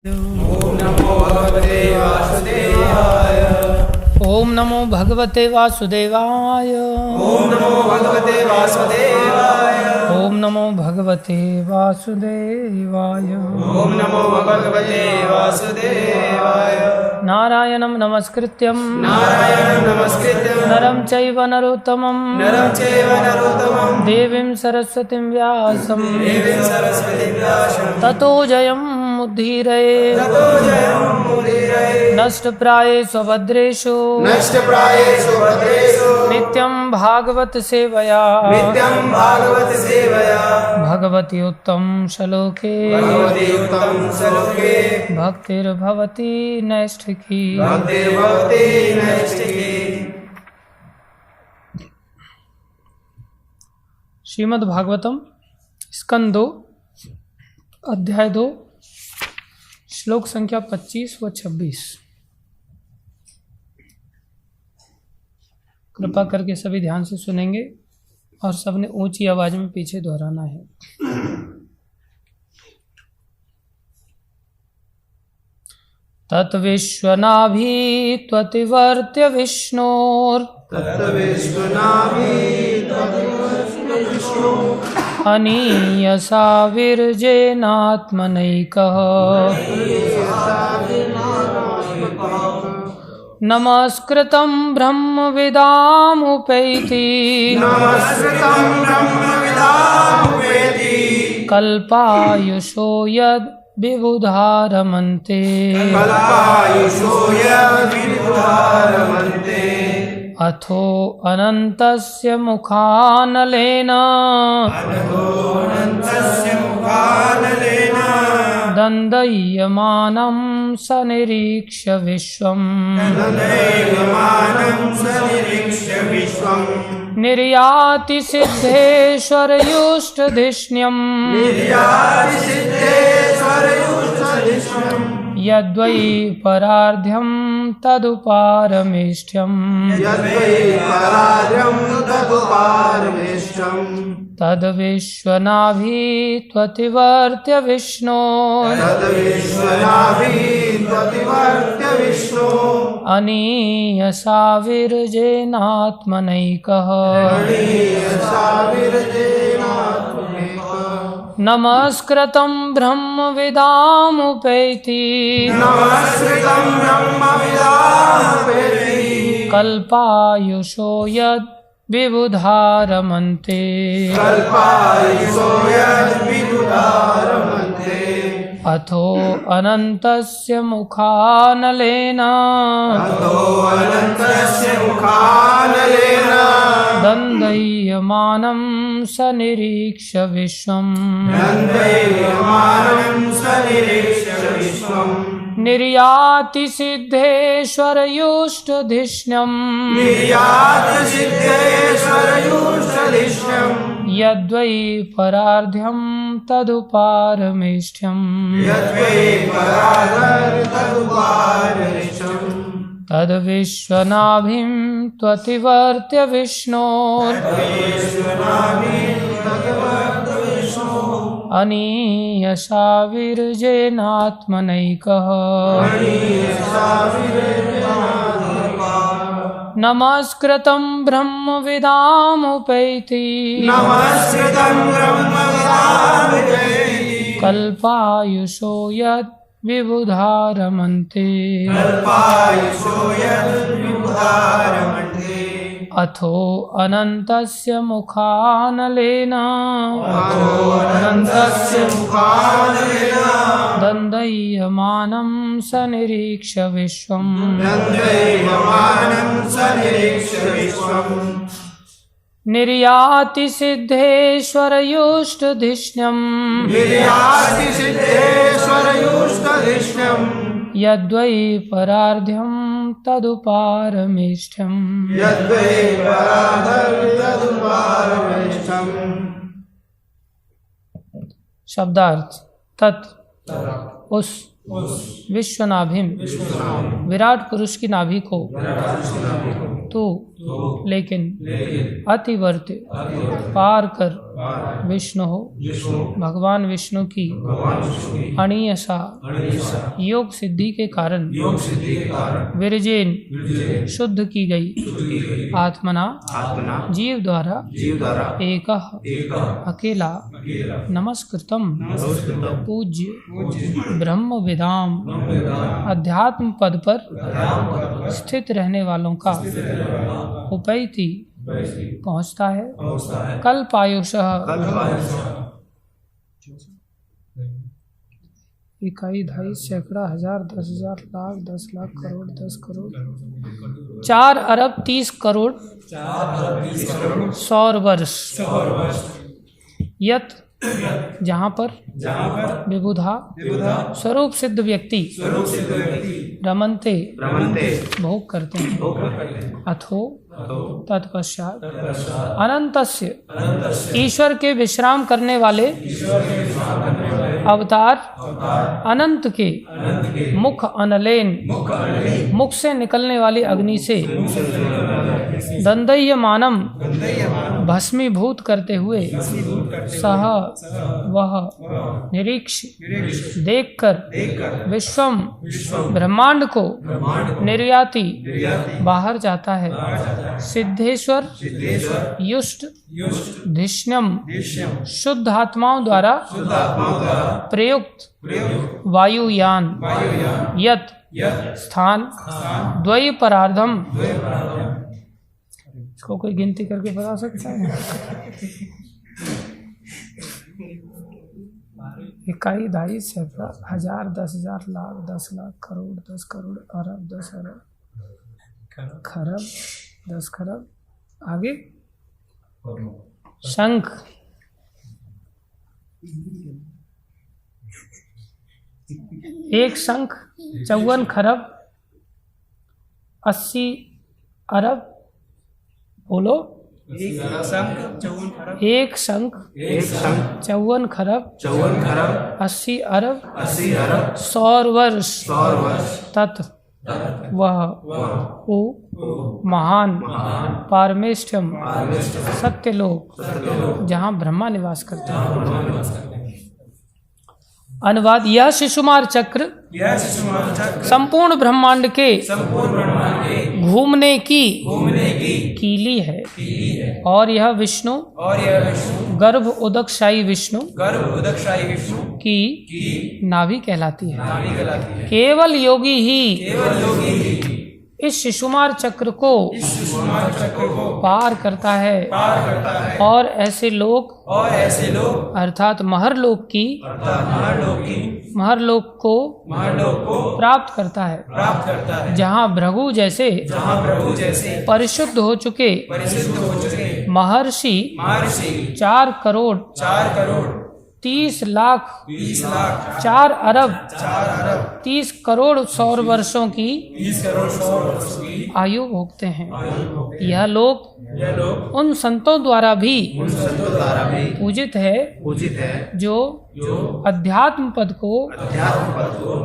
ओम नमो भगवते वासुदेवाय। ओम नमो भगवते वासुदेवाय। ओम नमो भगवते वासुदेवाय। ओम नमो भगवते वासुदेवाय। नारायणं नमस्कृत्यं नरं चैव नरोत्तमं देवीं सरस्वतीं व्यासं ततो जयमुद्धीरये नष्टप्रायेषु भद्रेषु नित्यं भागवत सेवया भगवति उत्तम श्लोके भक्तिर्भवति नैष्ठिकी। श्रीमद् भागवतम स्कंद 2 अध्याय 2 श्लोक संख्या 25 व 26। कृपा करके सभी ध्यान से सुनेंगे और सबने ऊंची आवाज में पीछे दोहराना है। तत्विश्वनाभि त्वतिवर्त्य विष्णोर् अनीयसा विरजेनात्मनैकः नमस्कृतं ब्रह्मविदामुपैति कल्पायुषो यद् विबुधारमन्ते अथो अनन्तस्य मुखानलेन दन्दयमानं सनिरीक्ष्य विश्वम् निर्याति सिद्धेश्वरयुष्टधिष्ण्यम् यद्वै परार्ध्यं तदुपारमेष्ठ्यम् तद्विश्वनाभि त्वतिवर्त्य विष्णो अनीयसा विरजेनात्मनैकः नमस्कृतं ब्रह्मविदामुपैति कल्पायुषो यद् विबुधारमन्ते अथो अनन्तस्य मुखानलेन दन्दयमानं सनिरीक्ष्य विश्वम् निर्याति सिद्धेश्वरयुष्टधिष्ण्यम् यद्वै परार्ध्यं तदुपारमेष्ठ्यम् तद्विश्वनाभिं त्वतिवर्त्य विष्णोर् अनीयसा विरजेनात्मनैकः नमस्कृतं ब्रह्मविदामुपैति कल्पायुषो यद् विबुधारमन्ते अथो अनन्तस्य मुखानलेन दन्दयमानं सनिरीक्ष्य विश्वम् निर्याति सिद्धेश्वरयुष्टधिष्ण्यम् यद्वै परार्ध्यं तदुपारमेष्ठ्यम् शब्दार्थ तत् उस विश्वनाभिम विराट पुरुष की नाभि को तू लेकिन अतिवर्त्य पार कर विष्णु भगवान विष्णु की अणीयसा योग सिद्धि के कारण विरजेन शुद्ध की गई आत्मना जीव द्वारा एक अकेला नमस्कृतम पूज्य ब्रह्म विदाम अध्यात्म पद पर स्थित रहने वालों का उपैति पहुँचता है। कल्पायुषः इकाई ढाई सैकड़ा हजार 10,000 लाख 10 लाख करोड़ 10 करोड़ 4 अरब 30 करोड़ सौर वर्ष यत जहाँ पर विबुधा स्वरूप सिद्ध व्यक्ति रमन्ते भोग करते हैं। अथो तत्पश्चात अनंतस्य ईश्वर के विश्राम करने वाले अवतार अनंत के मुख अनलेन मुख से निकलने वाली अग्नि से दंदयमानम भस्मीभूत करते हुए सह वह निरीक्ष देखकर विश्वम ब्रह्मांड को निर्याति बाहर जाता है। सिद्धेश्वर युष्ट धिष्ण्यम शुद्ध आत्माओं द्वारा प्रयुक्त वायुयान यत स्थान द्वय परार्धम इसको कोई गिनती करके बता सकता है? इकाई ढाई सैकड़ा हजार 10,000 लाख 10 लाख करोड़ 10 करोड़ अरब 10 अरब खरब 10 खरब आगे शंख एक शंख 54 खरब 80 अरब बोलो एक शंख 54 खरब 80 अरब सौर वर्ष तत् वह महान पारमेष्ठ्यम सत्यलोक जहाँ ब्रह्मा निवास करते हैं। अनुवाद यह शिशुमार चक्र संपूर्ण ब्रह्मांड के घूमने की कीली है और यह विष्णु गर्भ उदकशाही विष्णु की नाभि कहलाती है। केवल योगी ही इस शिशुमार चक्र को पार करता है और ऐसे लोग अर्थात महरलोक को प्राप्त करता है जहाँ भृगु जैसे परिशुद्ध हो चुके महर्षि 4 करोड़ 30 लाख 4 अरब 30 करोड़ सौर वर्षों की आयु भोगते हैं। यह लोग उन संतों द्वारा भी पूजित है जो अध्यात्म पद को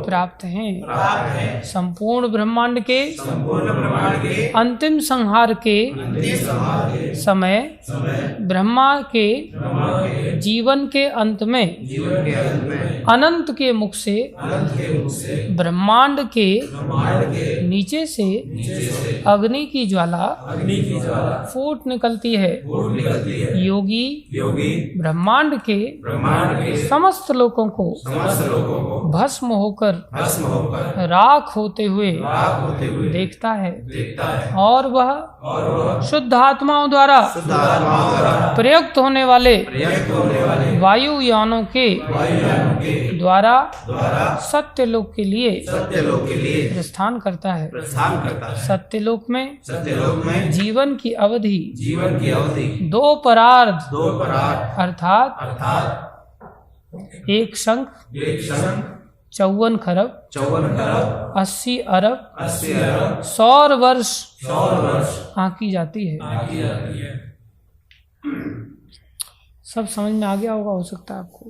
प्राप्त हैं। संपूर्ण ब्रह्मांड के अंतिम संहार के समय ब्रह्मा के जीवन के अंत में अनंत के मुख से ब्रह्मांड के नीचे से अग्नि की ज्वाला फूट निकलती है। योगी ब्रह्मांड के समस्त लोगों को भस्म होकर राख होते हुए देखता है और वह शुद्ध आत्माओं द्वारा प्रयुक्त होने वाले वायुयानों के द्वारा सत्यलोक के लिए प्रस्थान करता है। सत्यलोक में जीवन की अवधि 2 परार्ध अर्थात एक शंख 54 खरब 80 अरब सौर वर्ष आंकी जाती है। सब समझ में आ गया होगा, हो सकता है आपको।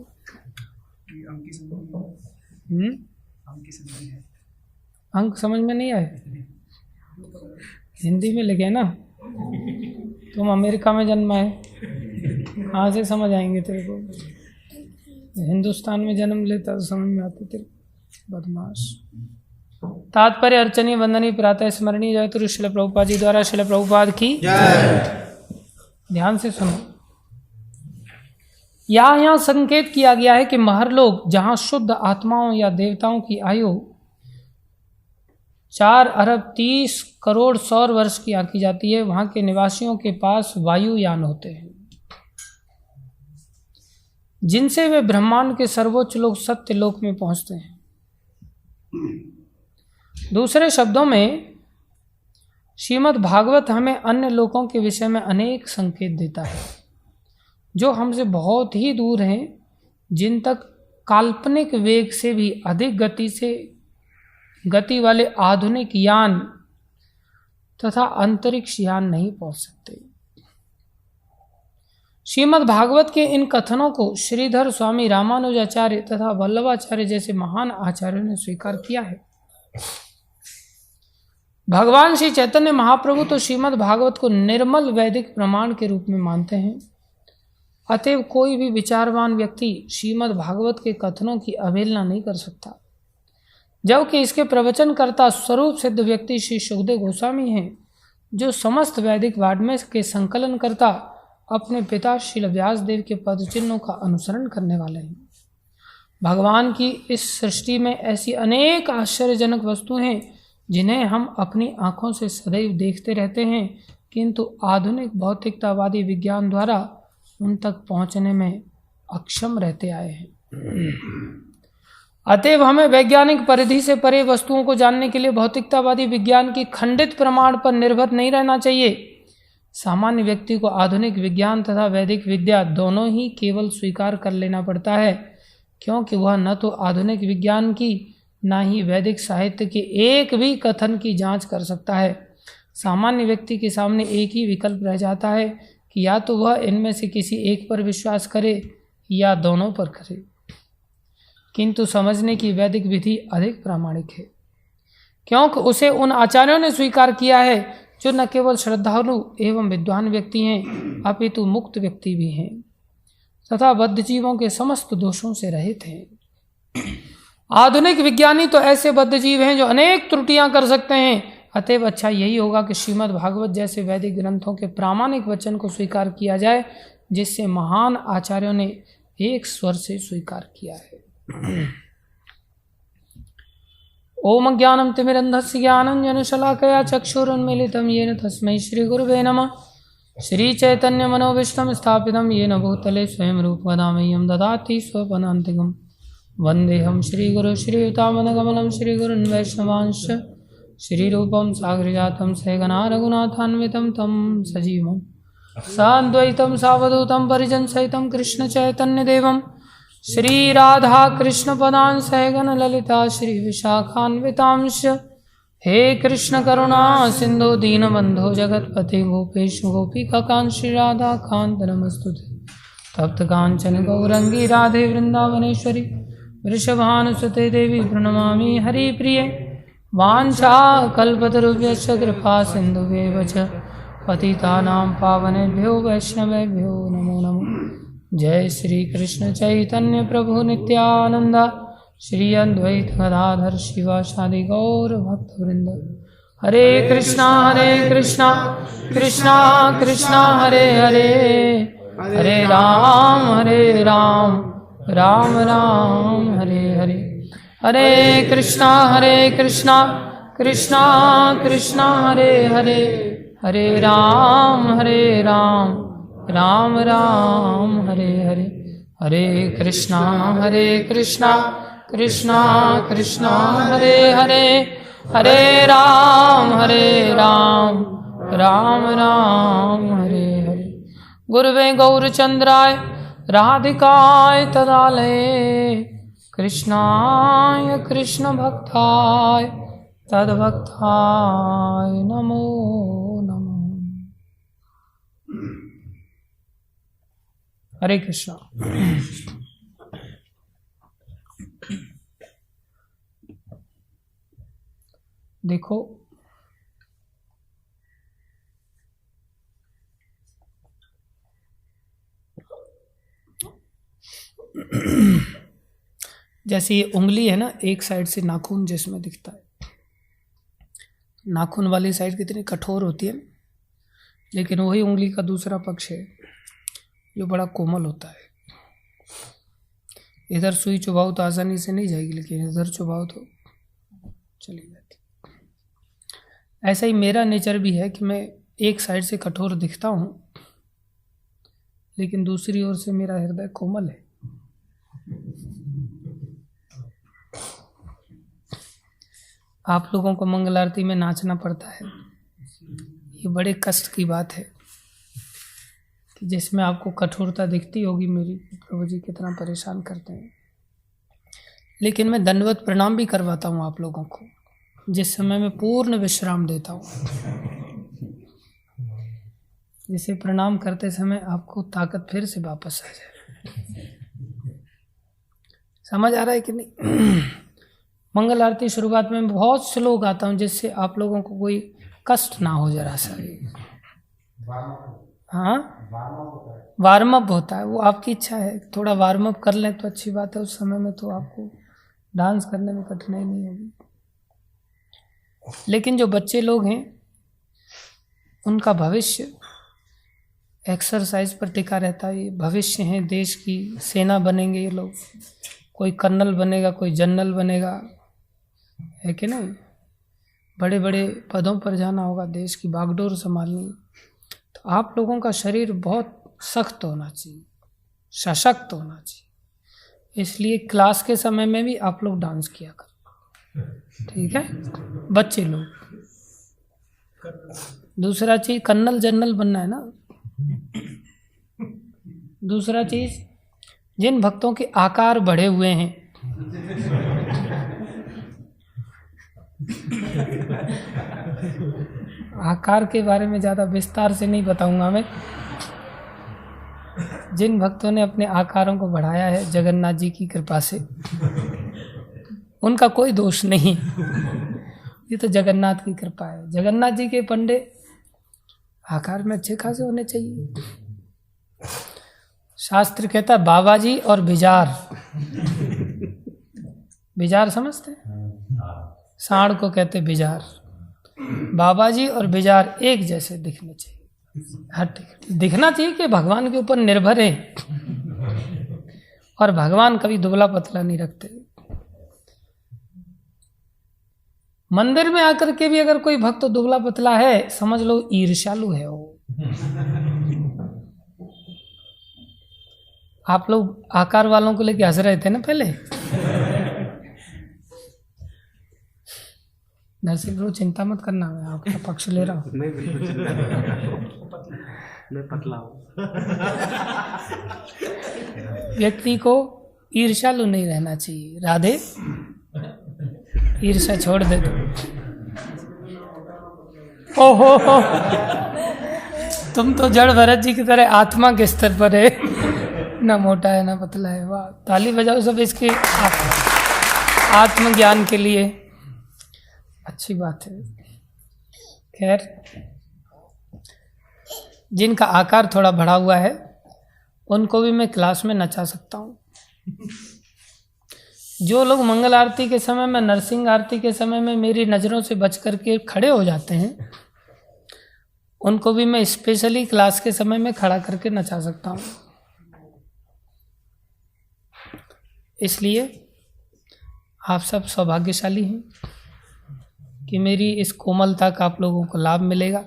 अंक समझ में नहीं आए? हिंदी में लिखे ना। तुम अमेरिका में जन्मा है, कहाँ से समझ आएंगे तेरे को? हिंदुस्तान में जन्म लेता तो समझ में आते तेरे बदमाश। तात्पर्य अर्चनीय वंदनीय प्रातः स्मरणीय जय तुरु शिल प्रभुपाद जी द्वारा शिल प्रभुपाद की ध्यान से सुनो। यहाँ संकेत किया गया है कि महरलोक जहाँ शुद्ध आत्माओं या देवताओं की आयु 4 अरब 30 करोड़ सौर वर्ष की आंकी जाती है, वहां के निवासियों के पास वायुयान होते हैं जिनसे वे ब्रह्मांड के सर्वोच्च लोक सत्य लोक में पहुंचते हैं। दूसरे शब्दों में श्रीमद् भागवत हमें अन्य लोकों के विषय में अनेक संकेत देता है जो हमसे बहुत ही दूर हैं, जिन तक काल्पनिक वेग से भी अधिक गति वाले आधुनिक यान तथा अंतरिक्ष यान नहीं पहुंच सकते। श्रीमद् भागवत के इन कथनों को श्रीधर स्वामी रामानुजाचार्य तथा वल्लभाचार्य जैसे महान आचार्यों ने स्वीकार किया है। भगवान श्री चैतन्य महाप्रभु तो श्रीमद् भागवत को निर्मल वैदिक प्रमाण के रूप में मानते हैं। अतएव कोई भी विचारवान व्यक्ति श्रीमद् भागवत के कथनों की अवहेलना नहीं कर सकता, जबकि इसके प्रवचनकर्ता स्वरूप सिद्ध व्यक्ति श्री सुखदेव गोस्वामी हैं, जो समस्त वैदिक वाड्मय के संकलन करता अपने पिता श्री व्यासदेव के पदचिन्हों का अनुसरण करने वाले हैं। भगवान की इस सृष्टि में ऐसी अनेक आश्चर्यजनक वस्तुएं हैं जिन्हें हम अपनी आंखों से सदैव देखते रहते हैं, किंतु आधुनिक भौतिकतावादी विज्ञान द्वारा उन तक पहुंचने में अक्षम रहते आए हैं। अतएव हमें वैज्ञानिक परिधि से परे वस्तुओं को जानने के लिए भौतिकतावादी विज्ञान की खंडित प्रमाण पर निर्भर नहीं रहना चाहिए। सामान्य व्यक्ति को आधुनिक विज्ञान तथा वैदिक विद्या दोनों ही केवल स्वीकार कर लेना पड़ता है, क्योंकि वह न तो आधुनिक विज्ञान की न ही वैदिक साहित्य के एक भी कथन की जांच कर सकता है। सामान्य व्यक्ति के सामने एक ही विकल्प रह जाता है कि या तो वह इनमें से किसी एक पर विश्वास करे या दोनों पर करे, किंतु समझने की वैदिक विधि अधिक प्रामाणिक है, क्योंकि उसे उन आचार्यों ने स्वीकार किया है जो न केवल श्रद्धालु एवं विद्वान व्यक्ति हैं, अपितु मुक्त व्यक्ति भी हैं तथा बद्ध जीवों के समस्त दोषों से रहित हैं। आधुनिक विज्ञानी तो ऐसे बद्ध जीव हैं जो अनेक त्रुटियां कर सकते हैं। अतएव अच्छा यही होगा कि श्रीमद् भागवत जैसे वैदिक ग्रंथों के प्रामाणिक वचन को स्वीकार किया जाए, जिससे महान आचार्यों ने एक स्वर से स्वीकार किया है। ओम ज्ञानम तिमिरन्धस्य ज्ञानञ्जनशलाकया चक्षुरुन्मीलितं येन तस्मै श्रीगुरुवे नमः। श्रीचैतन्यमनोभीष्टं स्थापितं येन भूतले स्वयं रूपदामह्यं ददाति स्वपदान्तिकम्। वन्देऽहं श्रीगुरो श्रीयुतामनगमनं श्रीगुरुन् वैष्णवांश्च श्रीरूपं सागरजातं सहगना रघुनाथान्वितं तं सजीवं साद्वैतं सावधूतं परिजनसहितं कृष्णचैतन्यदेवं श्रीराधाकृष्णपदां सहगन ललिता श्रीविशाखान्वितांश्च। हे कृष्ण करुणा सिन्धु दीनबन्धो जगत्पते गोपेश गोपिकान्त श्रीराधाकान्त नमस्तुते। तप्त कांचन गौरंगी राधे वृंदावनेश्वरी वृषभानुसुते देवी प्रणमामि हरिप्रिये। वाञ्छा कल्पतरुभ्यश्च कृपा सिन्धुभ्येव च पतितानां पावनेभ्यो वैष्णवेभ्यो नमो नमः। जय श्री कृष्ण चैतन्य प्रभु नित्यानंद श्री अद्वैत गदाधर शिवासादि गौर भक्तवृंद। हरे कृष्णा कृष्णा कृष्णा हरे हरे, हरे राम राम राम हरे हरे। हरे कृष्णा कृष्णा कृष्णा हरे हरे, हरे राम राम राम हरे हरे। हरे कृष्णा कृष्णा हरे हरे, हरे राम राम हरे हरे। गुरुवे गौरचंद्राय राधिकाय तदालये कृष्णाय कृष्ण भक्ताय तद्भक्ताय नमो नमः। हरे कृष्णा। देखो, जैसे ये उंगली है ना, एक साइड से नाखून जिसमें दिखता है, नाखून वाली साइड कितनी कठोर होती है, लेकिन वही उंगली का दूसरा पक्ष है जो बड़ा कोमल होता है। इधर सुई चुभाओ तो आसानी से नहीं जाएगी, लेकिन इधर चुभाओ तो चली जाती। ऐसा ही मेरा नेचर भी है कि मैं एक साइड से कठोर दिखता हूँ, लेकिन दूसरी ओर से मेरा हृदय कोमल है। आप लोगों को मंगल आरती में नाचना पड़ता है, ये बड़े कष्ट की बात है कि जिसमें आपको कठोरता दिखती होगी मेरी, प्रभु जी कितना परेशान करते हैं। लेकिन मैं दंडवत प्रणाम भी करवाता हूँ आप लोगों को, जिस समय मैं पूर्ण विश्राम देता हूँ, जिसे प्रणाम करते समय आपको ताकत फिर से वापस आ जाए। समझ आ रहा है कि नहीं? मंगल आरती शुरुआत में बहुत स्लो गाता हूँ, जिससे आप लोगों को कोई कष्ट ना हो जरा सा। हाँ, वार्म अप होता है, वो आपकी इच्छा है, थोड़ा वार्म अप कर लें तो अच्छी बात है। उस समय में तो आपको डांस करने में कठिनाई नहीं होगी। लेकिन जो बच्चे लोग हैं उनका भविष्य एक्सरसाइज पर टिका रहता है। ये भविष्य है, देश की सेना बनेंगे ये लोग, कोई कर्नल बनेगा, कोई जनरल बनेगा, है कि नहीं? बड़े बड़े पदों पर जाना होगा, देश की बागडोर संभालनी। तो आप लोगों का शरीर बहुत सख्त होना चाहिए, सशक्त होना चाहिए। इसलिए क्लास के समय में भी आप लोग डांस किया करो, ठीक है बच्चे लोग। दूसरा चीज, कर्नल जनरल बनना है ना। दूसरा चीज, जिन भक्तों के आकार बढ़े हुए हैं, आकार के बारे में ज़्यादा विस्तार से नहीं बताऊंगा मैं। जिन भक्तों ने अपने आकारों को बढ़ाया है जगन्नाथ जी की कृपा से, उनका कोई दोष नहीं, ये तो जगन्नाथ की कृपा है। जगन्नाथ जी के पंडे आकार में अच्छे खासे होने चाहिए। शास्त्र कहता है बाबा जी और बिजार, बिजार समझते हैं? सांड को कहते बिजार। बाबा जी और बिजार एक जैसे दिखने चाहिए, हर दिखना चाहिए कि भगवान के ऊपर निर्भर है, और भगवान कभी दुबला पतला नहीं रखते। मंदिर में आकर के भी अगर कोई भक्त दुबला पतला है, समझ लो ईर्ष्यालु है वो। आप लोग आकार वालों को लेके हंस रहे थे ना पहले। नरसिंह प्रभु चिंता मत करना, मैं आपका पक्ष ले रहा हूँ। मैं बिल्कुल चिंता नहीं कर रहा, मैं पतला हूँ। व्यक्ति को ईर्ष्यालु नहीं रहना चाहिए। राधे, ईर्ष्या छोड़ दे दो। ओहो, तुम तो जड़ भरत जी की तरह आत्मा के स्तर पर है, ना मोटा है ना पतला है। वाह, ताली बजाओ सब इसके आत्मज्ञान के लिए, अच्छी बात है। खैर, जिनका आकार थोड़ा बढ़ा हुआ है उनको भी मैं क्लास में नचा सकता हूँ। जो लोग मंगल आरती के समय में, नरसिंह आरती के समय में मेरी नज़रों से बच करके खड़े हो जाते हैं, उनको भी मैं स्पेशली क्लास के समय में खड़ा करके नचा सकता हूँ। इसलिए आप सब सौभाग्यशाली हैं कि मेरी इस कोमलता का आप लोगों को लाभ मिलेगा।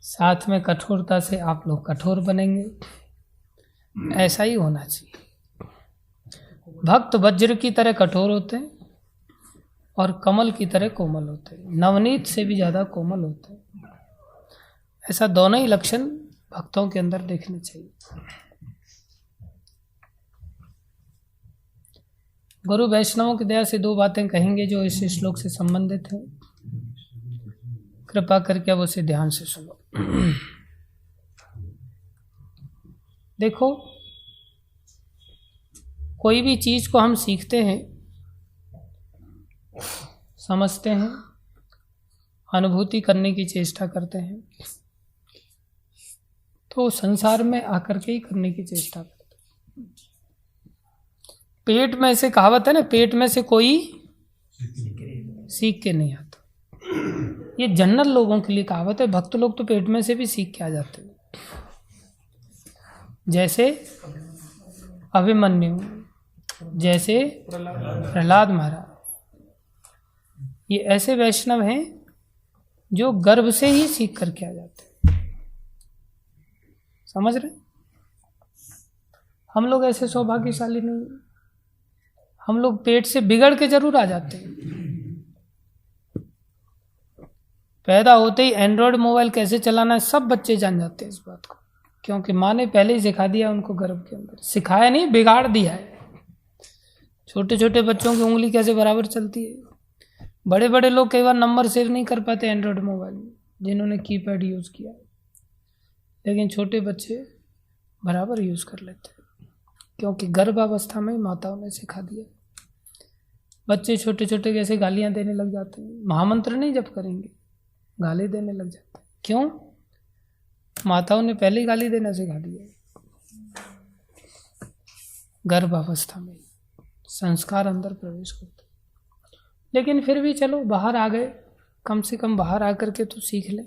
साथ में कठोरता से आप लोग कठोर बनेंगे, ऐसा ही होना चाहिए। भक्त वज्र की तरह कठोर होते हैं और कमल की तरह कोमल होते हैं, नवनीत से भी ज़्यादा कोमल होते हैं। ऐसा दोनों ही लक्षण भक्तों के अंदर देखने चाहिए। गुरु वैष्णवों की दया से दो बातें कहेंगे जो इस श्लोक से संबंधित हैं। कृपा करके अब उसे ध्यान से सुनो। देखो, कोई भी चीज को हम सीखते हैं, समझते हैं, अनुभूति करने की चेष्टा करते हैं, तो संसार में आकर के ही करने की चेष्टा करते हैं। पेट में से कहावत है ना, पेट में से कोई सीख के नहीं आता। ये जनरल लोगों के लिए कहावत है। भक्त लोग तो पेट में से भी सीख के आ जाते हैं। जैसे अभिमन्यु, जैसे प्रहलाद महाराज, ये ऐसे वैष्णव हैं जो गर्भ से ही सीख करके आ जाते हैं। समझ रहे? हम लोग ऐसे सौभाग्यशाली नहीं, हम लोग पेट से बिगड़ के जरूर आ जाते हैं। पैदा होते ही एंड्रॉयड मोबाइल कैसे चलाना है सब बच्चे जान जाते हैं इस बात को, क्योंकि माँ ने पहले ही सिखा दिया उनको गर्भ के अंदर। सिखाया नहीं, बिगाड़ दिया है। छोटे छोटे बच्चों की उंगली कैसे बराबर चलती है। बड़े बड़े लोग कई बार नंबर सेव नहीं कर पाते एंड्रॉयड मोबाइल में, जिन्होंने कीपैड यूज़ किया, लेकिन छोटे बच्चे बराबर यूज़ कर लेते हैं, क्योंकि गर्भावस्था में माताओं ने सिखा दिया। बच्चे छोटे छोटे कैसे गालियाँ देने लग जाते हैं, महामंत्र नहीं जप करेंगे, गाली देने लग जाते हैं। क्यों? माताओं ने पहले ही गाली देना सिखा दिया। गर्भावस्था में संस्कार अंदर प्रवेश करते। लेकिन फिर भी चलो बाहर आ गए, कम से कम बाहर आकर के तो सीख लें।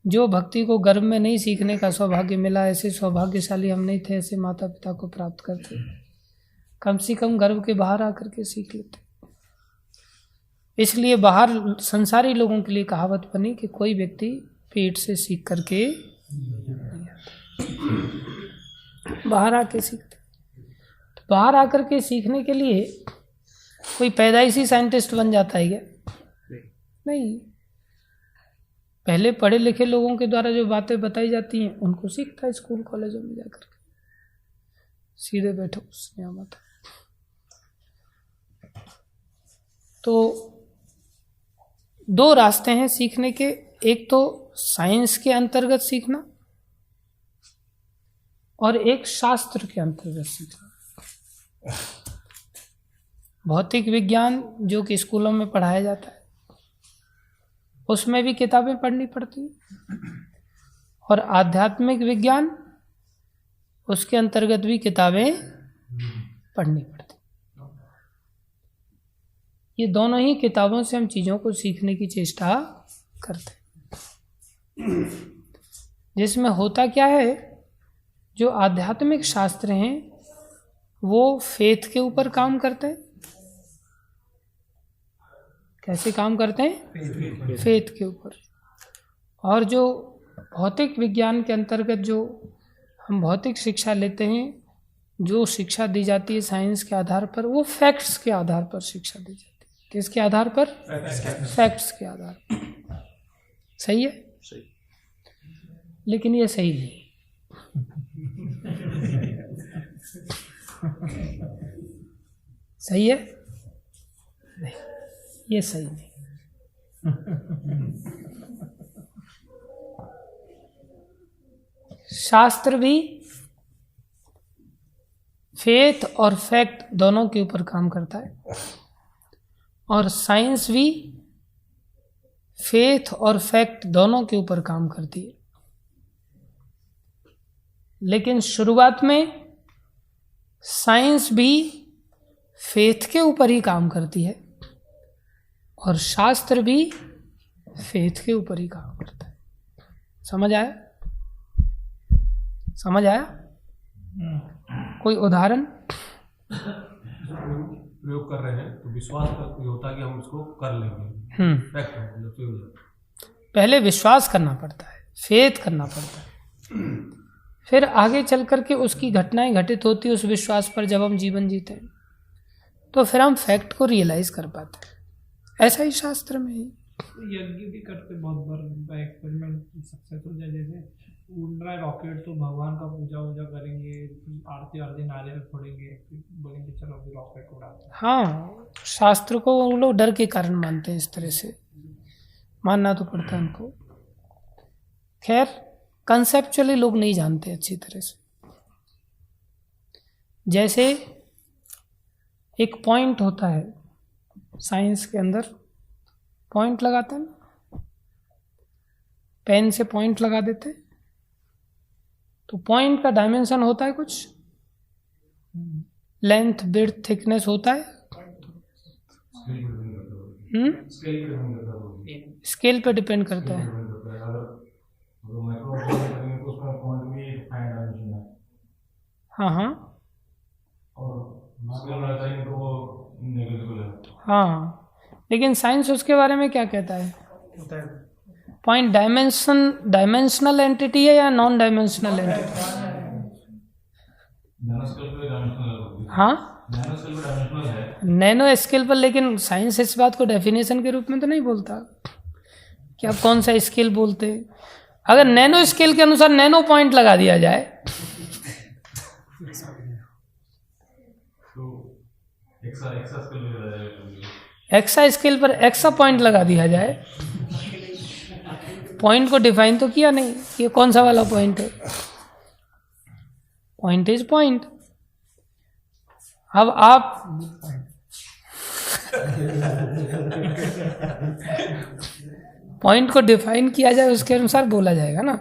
जो भक्ति को गर्भ में नहीं सीखने का सौभाग्य मिला, ऐसे सौभाग्यशाली हम नहीं थे, ऐसे माता पिता को प्राप्त करते। कम से कम गर्भ के बाहर आकर के सीख लेते। इसलिए बाहर संसारी लोगों के लिए कहावत बनी कि कोई व्यक्ति पेट से सीख करके बाहर आके सीखते। तो बाहर आकर के सीखने के लिए कोई पैदाइशी साइंटिस्ट बन जाता है क्या? नहीं। पहले पढ़े लिखे लोगों के द्वारा जो बातें बताई जाती हैं उनको सीखता है स्कूल कॉलेजों में जाकर के। सीधे बैठो उसने मत। तो दो रास्ते हैं सीखने के, एक तो साइंस के अंतर्गत सीखना और एक शास्त्र के अंतर्गत सीखना। भौतिक विज्ञान जो कि स्कूलों में पढ़ाया जाता है उसमें भी किताबें पढ़नी पड़ती हैं, और आध्यात्मिक विज्ञान उसके अंतर्गत भी किताबें पढ़नी पड़ती। ये दोनों ही किताबों से हम चीज़ों को सीखने की चेष्टा करते हैं। जिसमें होता क्या है, जो आध्यात्मिक शास्त्र हैं वो फेथ के ऊपर काम करते हैं। कैसे काम करते हैं? फेथ के ऊपर। और जो भौतिक विज्ञान के अंतर्गत जो हम भौतिक शिक्षा लेते हैं, जो शिक्षा दी जाती है साइंस के आधार पर, वो फैक्ट्स के आधार पर शिक्षा दी जाती है। किसके आधार पर? फैक्ट्स के आधार पर। सही है? सही। लेकिन ये सही नहीं। सही है? नहीं, ये सही नहीं। शास्त्र भी फेथ और फैक्ट दोनों के ऊपर काम करता है, और साइंस भी फेथ और फैक्ट दोनों के ऊपर काम करती है। लेकिन शुरुआत में साइंस भी फेथ के ऊपर ही काम करती है और शास्त्र भी फेथ के ऊपर ही काम करता है। समझ आया? समझ आया? कोई उदाहरण? प्रयोग कर रहे हैं तो विश्वास का होता है कि हम इसको कर लेंगे। फैक्ट है, मतलब तो पहले विश्वास करना पड़ता है, फेथ करना पड़ता है, फिर आगे चल करके उसकी घटनाएं घटित होती है उस विश्वास पर। जब हम जीवन जीते हैं तो फिर हम फैक्ट को रियलाइज कर पाते हैं। ऐसा ही शास्त्र में ही यज्ञ भी करते बहुत बार, एक्सपेरिमेंट सक्सेस हो जाए। जैसे उड़ रहा है रॉकेट तो भगवान का पूजा वूजा करेंगे, आरती नारियल फोड़ेंगे, बोलेंगे चलो अभी रॉकेट उड़ाते हैं। हाँ, शास्त्र को वो लोग डर के कारण मानते हैं, इस तरह से मानना तो पड़ता है उनको। खैर, कंसेप्चुअली लोग नहीं जानते अच्छी तरह से। जैसे एक पॉइंट होता है साइंस के अंदर, पॉइंट लगाते हैं, पेन से पॉइंट लगा देते हैं, तो पॉइंट का डायमेंशन होता है कुछ, लेंथ विड्थ थिकनेस होता है? स्केल पे डिपेंड करता है। हाँ हाँ हाँ, लेकिन साइंस उसके बारे में क्या कहता है? पॉइंट डायमेंशनल एंटिटी है या नॉन डायमेंशनल एंटिटी? हाँ, नैनो स्केल पर, लेकिन साइंस इस बात को डेफिनेशन के रूप में तो नहीं बोलता कि आप कौन सा स्केल बोलते। अगर नैनो स्केल के अनुसार नैनो पॉइंट लगा दिया जाए एक्सा स्केल पर एक्सा पॉइंट लगा दिया जाए, पॉइंट को डिफाइन तो किया नहीं कि कौन सा वाला पॉइंट है। Point is point. अब आप पॉइंट को डिफाइन किया जाए उसके अनुसार बोला जाएगा ना।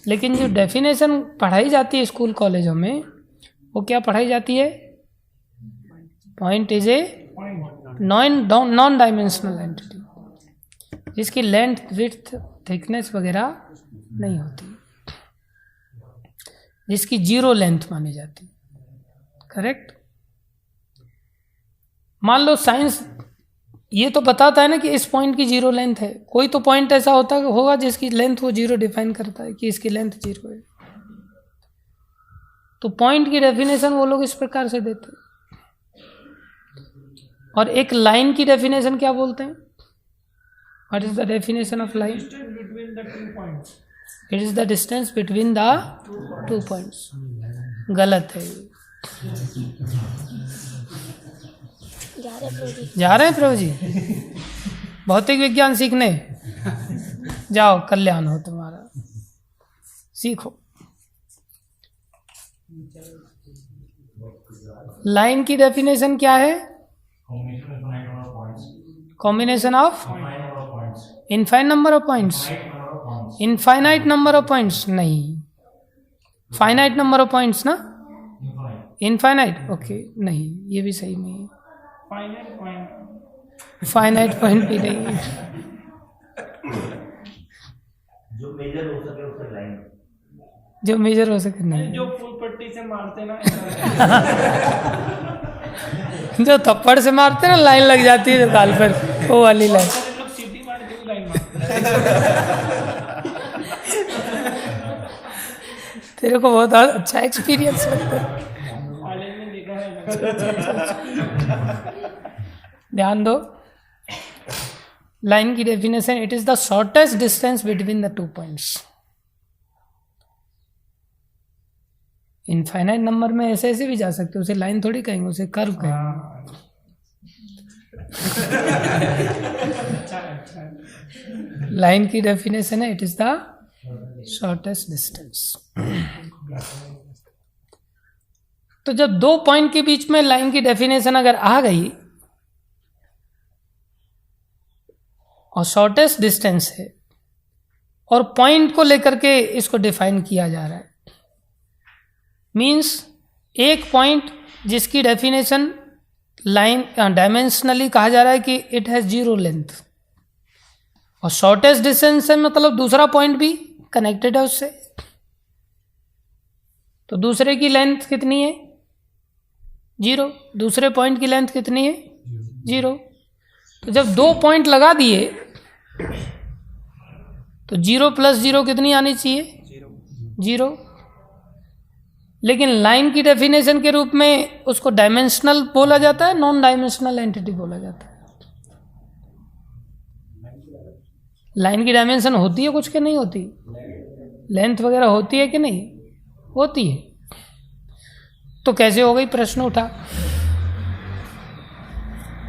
लेकिन जो डेफिनेशन पढ़ाई जाती है स्कूल कॉलेजों में, वो क्या पढ़ाई जाती है? Point is a non dimensional entity, जिसकी लेंथ विड्थ थिकनेस वगैरह नहीं होती, जिसकी जीरो लेंथ मानी जाती। करेक्ट। मान लो साइंस ये तो बताता है ना कि इस पॉइंट की जीरो लेंथ है, कोई तो पॉइंट ऐसा होगा जिसकी लेंथ वो जीरो डिफाइन करता है कि इसकी लेंथ जीरो है। तो पॉइंट की डेफिनेशन वो लोग इस प्रकार से देते हैं। और एक लाइन की डेफिनेशन क्या बोलते हैं? What is the definition of line? between the 2 points. It is the distance between the 2 points. गलत है। जा रहे हैं प्रभु जी भौतिक विज्ञान सीखने? जाओ, कल्याण हो तुम्हारा, सीखो। लाइन की डेफिनेशन क्या है? Combination of infinite number of points. Infinite number of points नहीं, फाइनाइट नंबर ऑफ पॉइंट्स ना। इनफाइनाइट, ओके, नहीं, ये भी सही नहीं है। फाइनाइट पॉइंट भी नहीं है। जो मेजर हो सके उससे लाइन, जो मेजर हो सके नहीं, जो फुल पट्टी से मारते ना जो थप्पड़ से मारते ना लाइन लग जाती है जो गाल पर, वो वाली लाइन। लोग सीटी मार के लाइन मारते तेरे को बहुत अच्छा एक्सपीरियंस लगता है। कॉलेज में देखा है। ध्यान दो, लाइन की definition, it is the shortest distance between the 2 points. Infinite number में ऐसे ऐसे भी जा सकते हो, उसे लाइन थोड़ी कहेंगे, उसे कर्व कहेंगे। लाइन की डेफिनेशन है, it is the shortest distance. तो जब 2 पॉइंट के बीच में लाइन की डेफिनेशन अगर आ गई और शॉर्टेस्ट डिस्टेंस है और पॉइंट को लेकर के इसको डिफाइन किया जा रहा है, मींस एक पॉइंट जिसकी डेफिनेशन लाइन डायमेंशनली कहा जा रहा है कि इट हैज जीरो लेंथ, और शॉर्टेस्ट डिस्टेंस से मतलब दूसरा पॉइंट भी कनेक्टेड है उससे, तो दूसरे की लेंथ कितनी है? 0। दूसरे पॉइंट की लेंथ कितनी है? 0। तो जब 2 पॉइंट लगा दिए तो 0 + 0 कितनी आनी चाहिए? 0। लेकिन लाइन की डेफिनेशन के रूप में उसको डायमेंशनल बोला जाता है, नॉन डायमेंशनल एंटिटी बोला जाता है। लाइन की डायमेंशन होती है कुछ के नहीं होती? लेंथ वगैरह होती है कि नहीं होती है? तो कैसे हो गई? प्रश्न उठा।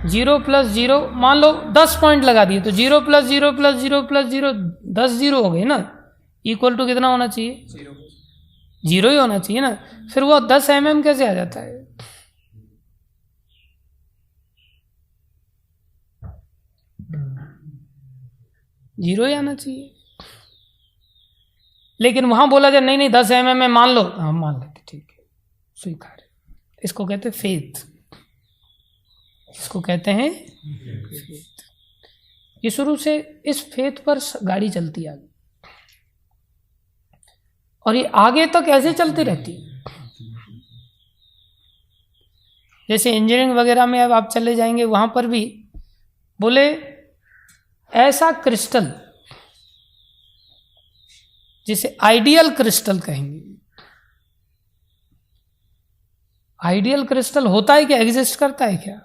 0 + 0, मान लो 10 पॉइंट लगा दिए, तो 0 + 0 + 0 + 0 10 0 हो गई ना, इक्वल टू कितना होना चाहिए? 0 ही होना चाहिए ना। फिर वो 10 mm कैसे आ जाता है? जीरो ही आना चाहिए। लेकिन वहां बोला जाए नहीं 10 mm में मान लो, हाँ मान लेते, ठीक है, स्वीकार है, इसको कहते हैं फेथ। इसको कहते हैं फेथ। ये शुरू से इस फेथ पर गाड़ी चलती आगे, और ये आगे तक ऐसे चलती रहती है। जैसे इंजीनियरिंग वगैरह में अब आप चले जाएंगे, वहां पर भी बोले ऐसा क्रिस्टल जिसे आइडियल क्रिस्टल कहेंगे। आइडियल क्रिस्टल होता है क्या, एग्जिस्ट करता है क्या?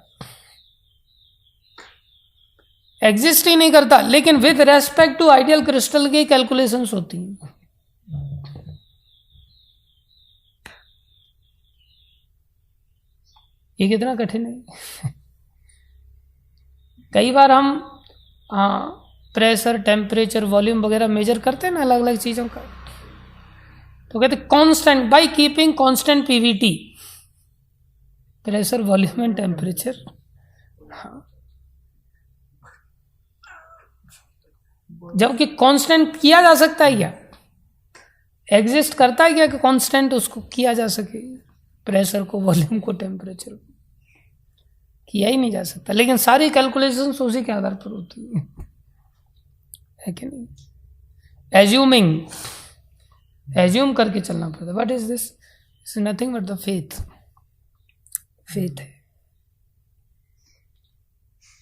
एग्जिस्ट ही नहीं करता, लेकिन with respect to ideal crystal की कैलकुलेशंस होती हैं। ये कितना कठिन है। कई बार हम प्रेशर, टेम्परेचर, वॉल्यूम वगैरह मेजर करते हैं ना अलग अलग चीजों का, तो कहते constant by keeping constant PVT, pressure, volume and temperature. जबकि कांस्टेंट किया जा सकता है क्या, एग्जिस्ट करता है क्या कि कांस्टेंट उसको किया जा सके, प्रेशर को, वॉल्यूम को, टेम्परेचर को किया ही नहीं जा सकता। लेकिन सारी कैलकुलेशंस उसी के आधार पर होती है कि नहीं? एज्यूम करके चलना पड़ता है। What is this? It's nothing but the faith. Faith है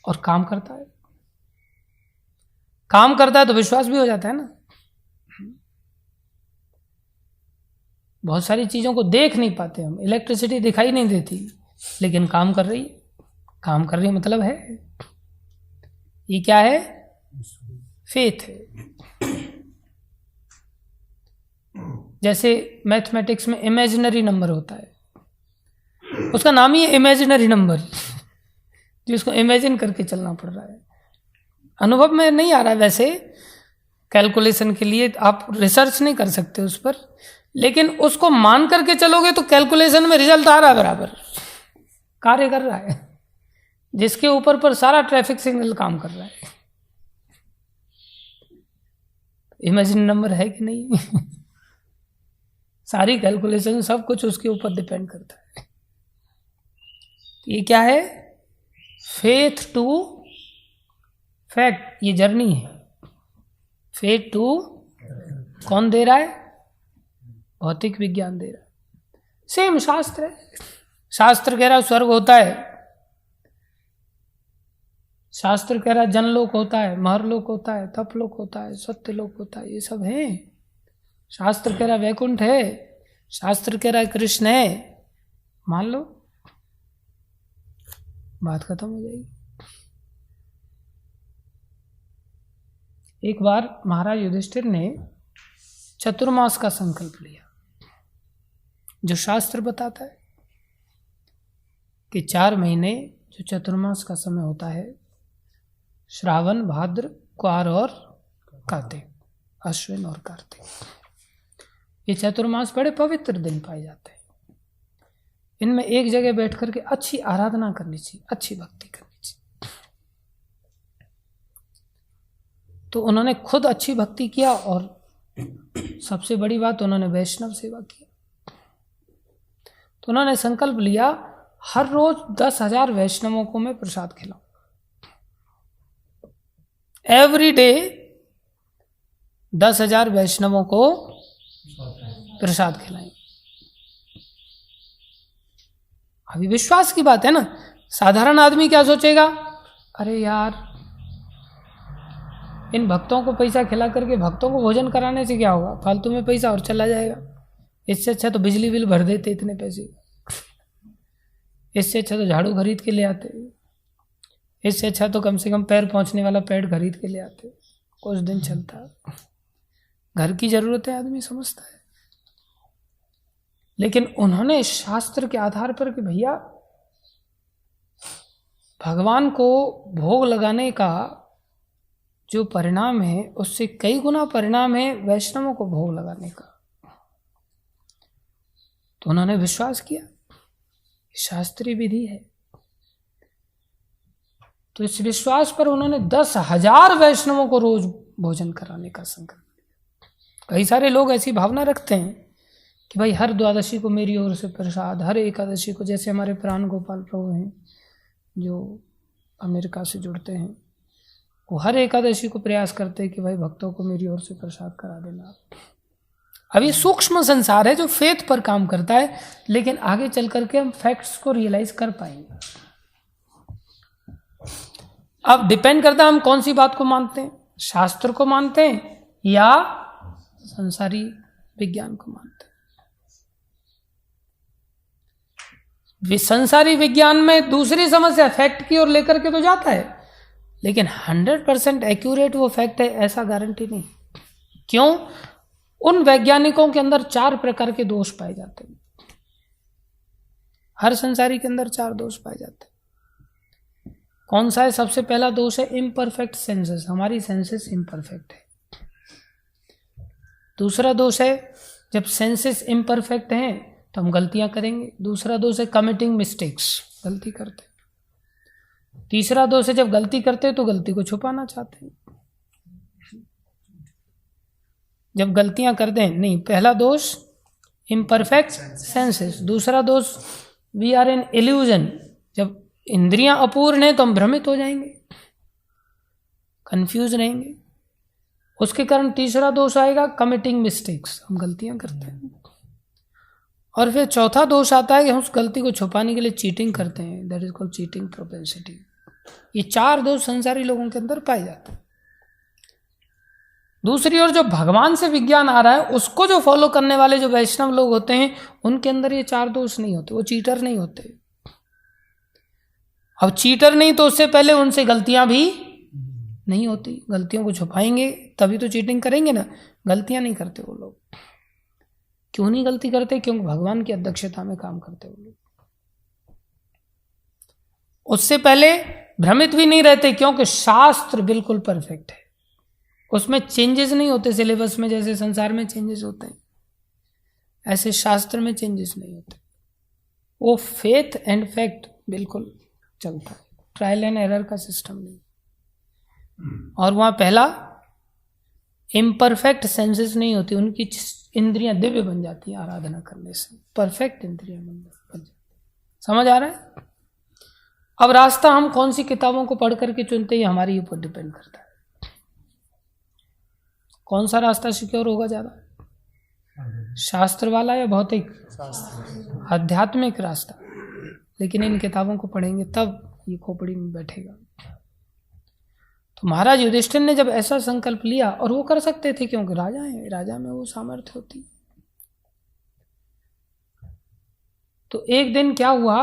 और काम करता है। काम करता है तो विश्वास भी हो जाता है ना। बहुत सारी चीजों को देख नहीं पाते हम, इलेक्ट्रिसिटी दिखाई नहीं देती, लेकिन काम कर रही है। काम कर रही है मतलब है, ये क्या है? फेथ है। जैसे मैथमेटिक्स में इमेजिनरी नंबर होता है, उसका नाम ही है इमेजिनरी नंबर, जिसको इमेजिन करके चलना पड़ रहा है। अनुभव में नहीं आ रहा है, वैसे कैलकुलेशन के लिए आप रिसर्च नहीं कर सकते उस पर, लेकिन उसको मान करके चलोगे तो कैलकुलेशन में रिजल्ट आ रहा है, बराबर कार्य कर रहा है, जिसके ऊपर पर सारा ट्रैफिक सिग्नल काम कर रहा है। इमेजिन नंबर है कि नहीं? सारी कैलकुलेशन, सब कुछ उसके ऊपर डिपेंड करता है। ये क्या है? Faith to fact. ये जर्नी है। फेथ टू कौन दे रहा है? भौतिक विज्ञान दे रहा है। सेम शास्त्र है। शास्त्र कह रहा है स्वर्ग होता है, शास्त्र कह रहा है जनलोक होता है, महरलोक होता है, तपलोक होता है, सत्यलोक होता है, ये सब है। शास्त्र कह रहा है वैकुंठ है, शास्त्र कह रहा है कृष्ण है। मान लो, बात खत्म हो जाएगी। एक बार महाराज युधिष्ठिर ने चतुर्मास का संकल्प लिया, जो शास्त्र बताता है कि 4 महीने जो चतुर्मास का समय होता है, श्रावण, भाद्र, क्वार और कार्तिक, अश्विन और कार्तिक, ये चतुर्मास बड़े पवित्र दिन पाए जाते हैं। इनमें एक जगह बैठ करके अच्छी आराधना करनी चाहिए, अच्छी भक्ति करनी चाहिए। तो उन्होंने खुद अच्छी भक्ति किया, और सबसे बड़ी बात उन्होंने वैष्णव सेवा की। तो उन्होंने संकल्प लिया, हर रोज 10,000 वैष्णवों को मैं प्रसाद खिलाऊं। एवरी डे 10,000 वैष्णवों को प्रसाद खिलाएं। अभी विश्वास की बात है ना। साधारण आदमी क्या सोचेगा, अरे यार इन भक्तों को पैसा खिला करके भक्तों को भोजन कराने से क्या होगा, फालतू में पैसा और चला जाएगा। इससे अच्छा तो बिजली बिल भर देते इतने पैसे, इससे अच्छा तो झाड़ू खरीद के ले आते, इससे अच्छा तो कम से कम पैर पहुंचने वाला पैड खरीद के ले आते, कुछ दिन चलता है। घर की जरूरत है आदमी समझता है। लेकिन उन्होंने शास्त्र के आधार पर कि भैया भगवान को भोग लगाने का जो परिणाम है उससे कई गुना परिणाम है वैष्णवों को भोग लगाने का। तो उन्होंने विश्वास किया, शास्त्रीय विधि है। तो इस विश्वास पर उन्होंने 10,000 वैष्णवों को रोज भोजन कराने का संकल्प लिया। कई सारे लोग ऐसी भावना रखते हैं कि भाई हर द्वादशी को मेरी ओर से प्रसाद, हर एकादशी को, जैसे हमारे प्राण गोपाल प्रभु हैं जो अमेरिका से जुड़ते हैं, वो हर एकादशी को प्रयास करते हैं कि भाई भक्तों को मेरी ओर से प्रसाद करा देना। अब ये सूक्ष्म संसार है जो फेथ पर काम करता है, लेकिन आगे चल करके हम फैक्ट्स को रियलाइज कर पाएंगे। अब डिपेंड करता है हम कौन सी बात को मानते हैं, शास्त्र को मानते हैं या संसारी विज्ञान को मानते हैं। संसारी विज्ञान में दूसरी समस्या फैक्ट की ओर लेकर के तो जाता है, लेकिन 100% एक्यूरेट वो फैक्ट है ऐसा गारंटी नहीं। क्यों? उन वैज्ञानिकों के अंदर 4 प्रकार के दोष पाए जाते हैं। हर संसारी के अंदर 4 दोष पाए जाते हैं। कौन सा है? सबसे पहला दोष है इम्परफेक्ट सेंसेस, हमारी सेंसेस इम्परफेक्ट है। दूसरा दोष है जब सेंसेस इम्परफेक्ट हैं तो हम गलतियां करेंगे। दूसरा दोष है कमिटिंग मिस्टेक्स, गलती करते हैं। तीसरा दोष है जब गलती करते हैं तो गलती को छुपाना चाहते हैं। जब गलतियां करते हैं, नहीं, पहला दोष इम्परफेक्ट सेंसेस, दूसरा दोष वी आर इन इल्यूजन, जब इंद्रियां अपूर्ण हैं तो हम भ्रमित हो जाएंगे, कंफ्यूज रहेंगे। उसके कारण तीसरा दोष आएगा कमिटिंग मिस्टेक्स, हम गलतियां करते हैं। और फिर चौथा दोष आता है कि हम उस गलती को छुपाने के लिए चीटिंग करते हैं, that is called cheating propensity. ये 4 दोष संसारी लोगों के अंदर पाए जाते हैं। दूसरी ओर जो भगवान से विज्ञान आ रहा है उसको जो फॉलो करने वाले जो वैष्णव लोग होते हैं उनके अंदर ये 4 दोष नहीं होते, वो चीटर नहीं होते। अब चीटर नहीं तो उससे पहले उनसे गलतियां भी नहीं होती, गलतियों को छुपाएंगे तभी तो चीटिंग करेंगे ना। गलतियां नहीं करते वो लोग। क्यों नहीं गलती करते? क्योंकि भगवान की अध्यक्षता में काम करते वो लोग। उससे पहले भ्रमित भी नहीं रहते क्योंकि शास्त्र बिल्कुल परफेक्ट है, उसमें चेंजेस नहीं होते। सिलेबस में जैसे संसार में चेंजेस होते हैं ऐसे शास्त्र में चेंजेस नहीं होते। वो फेथ एंड फैक्ट बिल्कुल चलता है, ट्रायल एंड एरर का सिस्टम नहीं। और वहां पहला इम्परफेक्ट सेंसेस नहीं होती, उनकी इंद्रियां दिव्य बन जाती हैं आराधना करने से, परफेक्ट इंद्रियां बन जाती। समझ आ रहा है? अब रास्ता हम कौन सी किताबों को पढ़ करके चुनते हैं हमारे ऊपर डिपेंड करता है। कौन सा रास्ता सिक्योर होगा ज्यादा, शास्त्र वाला या भौतिक? आध्यात्मिक रास्ता। लेकिन इन किताबों को पढ़ेंगे तब ये खोपड़ी में बैठेगा। तो महाराज युधिष्ठिर ने जब ऐसा संकल्प लिया, और वो कर सकते थे क्योंकि राजा हैं, राजा में वो सामर्थ्य होती। तो एक दिन क्या हुआ,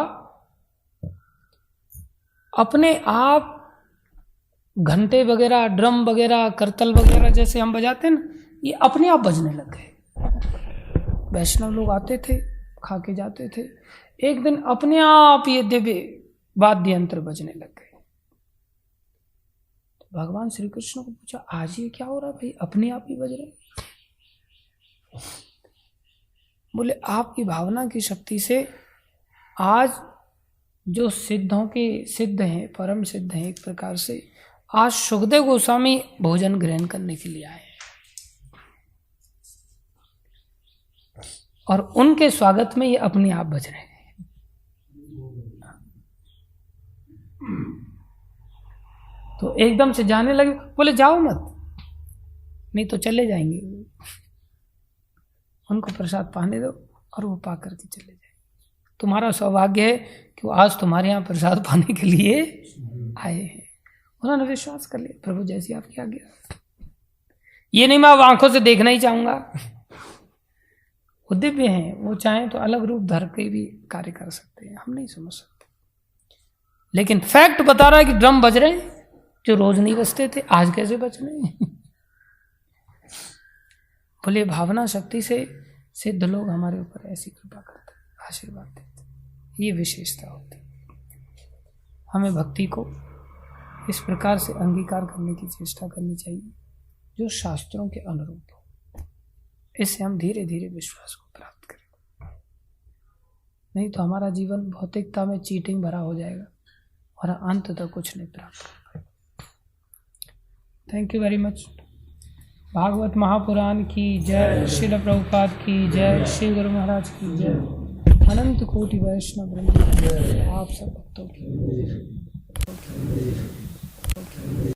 अपने आप घंटे वगैरह, ड्रम वगैरह, करतल वगैरह जैसे हम बजाते हैं ना, ये अपने आप बजने लग गए। वैष्णव लोग आते थे, खा के जाते थे। एक दिन अपने आप ये दिव्य वाद्य यंत्र बजने लग गए। तो भगवान श्री कृष्ण को पूछा, आज ये क्या हो रहा है भाई, अपने आप ही बज रहे? बोले आपकी भावना की शक्ति से आज जो सिद्धों के सिद्ध हैं, परम सिद्ध हैं एक प्रकार से, आज सुखदेव गोस्वामी भोजन ग्रहण करने के लिए आए हैं और उनके स्वागत में ये अपने आप बज रहे हैं। तो एकदम से जाने लगे। बोले जाओ मत, नहीं तो चले जाएंगे। उनको प्रसाद पाने दो और वो पा करके चले जाएंगे। तुम्हारा सौभाग्य है कि वो आज तुम्हारे यहाँ प्रसाद पाने के लिए आए हैं। उन्होंने विश्वास कर लिया, प्रभु जैसी आपकी आज्ञा। ये नहीं मैं आंखों से देखना ही चाहूंगा। वो दिव्य हैं, वो चाहें तो अलग रूप धर के भी कार्य कर सकते हैं, हम नहीं समझ सकते। लेकिन फैक्ट बता रहा है कि ड्रम बज रहे हैं, जो रोज नहीं बजते थे आज कैसे बज रहे हैं। बोले भावना शक्ति से सिद्ध लोग हमारे ऊपर ऐसी कृपा करते, आशीर्वाद देते। ये विशेषता होती। हमें भक्ति को इस प्रकार से अंगीकार करने की चेष्टा करनी चाहिए जो शास्त्रों के अनुरूप हो। इससे हम धीरे धीरे विश्वास को प्राप्त करें। नहीं तो हमारा जीवन भौतिकता में चीटिंग भरा हो जाएगा और अंत तक कुछ नहीं प्राप्त कर पाएंगे। Thank you very much. Bhagavata Mahapurana की जय, श्रील प्रभुपाद की जय, श्री गुरु महाराज की जय, अनंत कोटि वैष्णव वृंद की जय, आप सब भक्तों की